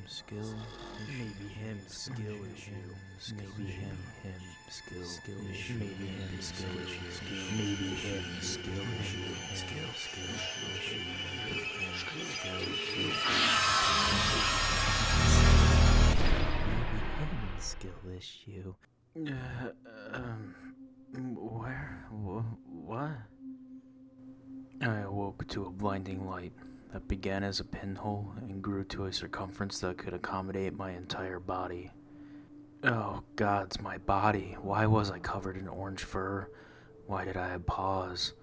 skill issue. Maybe him skill issue. Maybe him skill issue. Maybe him skill issue. Maybe him skill issue. Skill issue. Skill issue. Where? What? I awoke to a blinding light that began as a pinhole and grew to a circumference that could accommodate my entire body. Oh, gods, my body. Why was I covered in orange fur? Why did I have paws?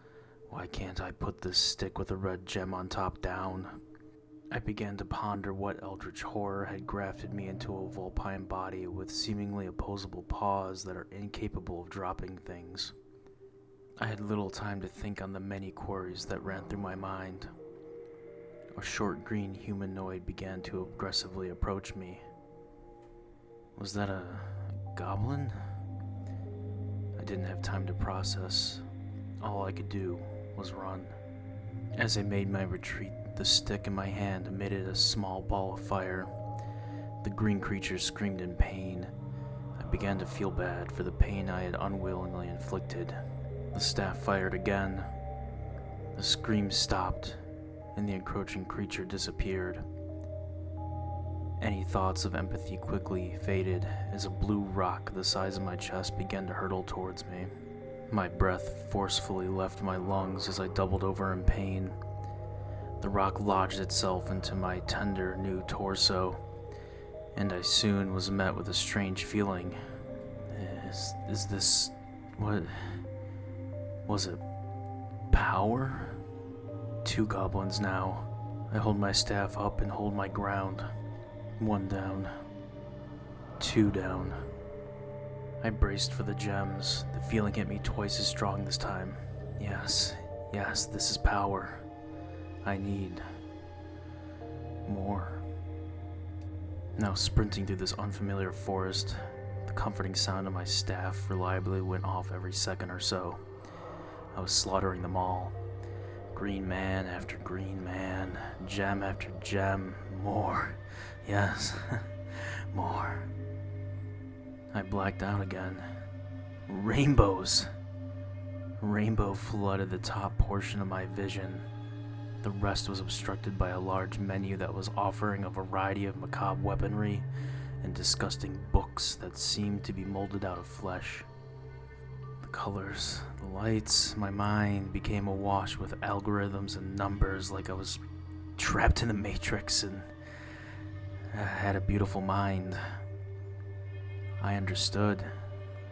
Why can't I put this stick with a red gem on top down? I began to ponder what eldritch horror had grafted me into a vulpine body with seemingly opposable paws that are incapable of dropping things. I had little time to think on the many queries that ran through my mind. A short green humanoid began to aggressively approach me. Was that a goblin? I didn't have time to process. All I could do was run. As I made my retreat, the stick in my hand emitted a small ball of fire. The green creature screamed in pain. I began to feel bad for the pain I had unwillingly inflicted. The staff fired again. The scream stopped, and the encroaching creature disappeared. Any thoughts of empathy quickly faded as a blue rock the size of my chest began to hurtle towards me. My breath forcefully left my lungs as I doubled over in pain. The rock lodged itself into my tender new torso, and I soon was met with a strange feeling. Is this... what... was it power? 2 goblins now. I hold my staff up and hold my ground. 1 down. 2 down. I braced for the gems. The feeling hit me twice as strong this time. Yes, this is power. I need more. Now sprinting through this unfamiliar forest, the comforting sound of my staff reliably went off every second or so. I was slaughtering them all. Green man after green man, gem after gem, more. Yes, more. I blacked out again. Rainbows! Rainbow flooded the top portion of my vision. The rest was obstructed by a large menu that was offering a variety of macabre weaponry and disgusting books that seemed to be molded out of flesh. The colors, the lights, my mind became awash with algorithms and numbers like I was trapped in the Matrix, and I had a beautiful mind. I understood.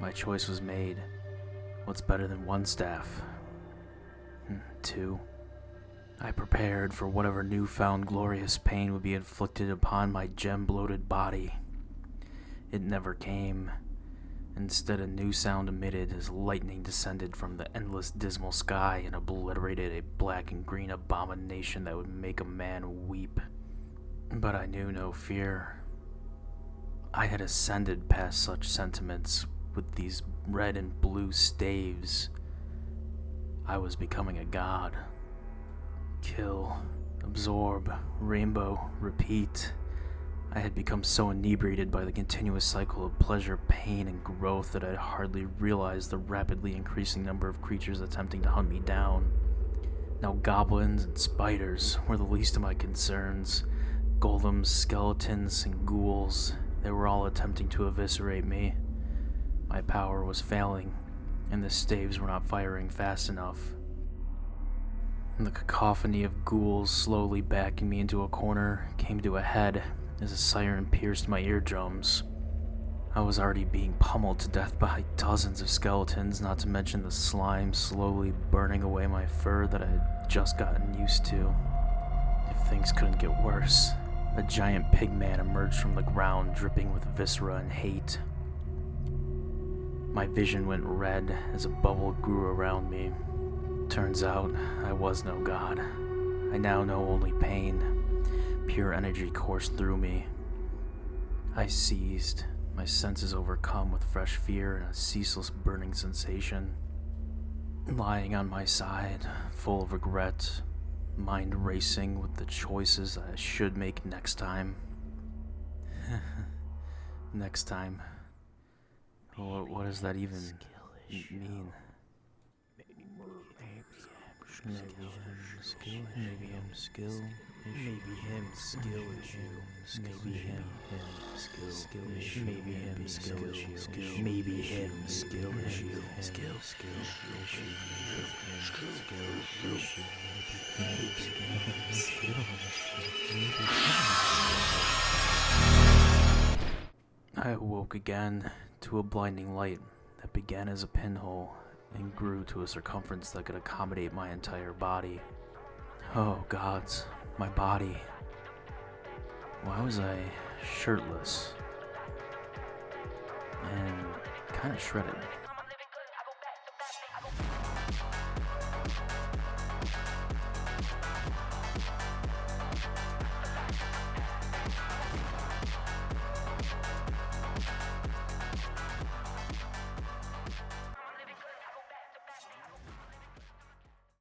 My choice was made. What's better than 1 staff? 2. I prepared for whatever newfound glorious pain would be inflicted upon my gem-bloated body. It never came. Instead, a new sound emitted as lightning descended from the endless dismal sky and obliterated a black and green abomination that would make a man weep. But I knew no fear. I had ascended past such sentiments with these red and blue staves. I was becoming a god. Kill, absorb, rainbow, repeat. I had become so inebriated by the continuous cycle of pleasure, pain, and growth that I had hardly realized the rapidly increasing number of creatures attempting to hunt me down. Now goblins and spiders were the least of my concerns. Golems, skeletons, and ghouls, they were all attempting to eviscerate me. My power was failing, and the staves were not firing fast enough. The cacophony of ghouls slowly backing me into a corner came to a head as a siren pierced my eardrums. I was already being pummeled to death by dozens of skeletons, not to mention the slime slowly burning away my fur that I had just gotten used to. If things couldn't get worse, a giant pig man emerged from the ground dripping with viscera and hate. My vision went red as a bubble grew around me. Turns out, I was no god. I now know only pain. Pure energy coursed through me. I seized, my senses overcome with fresh fear and a ceaseless burning sensation. Lying on my side, full of regret, mind racing with the choices I should make next time. Next time. What does that even mean? Maybe him skill. Maybe him skill issue. Maybe him skill issue. Maybe him skill issue. Maybe him skill issue. Skill issue. I awoke again to a blinding light that began as a pinhole and grew to a circumference that could accommodate my entire body. Oh gods, my body. Why was I shirtless and kind of shredded?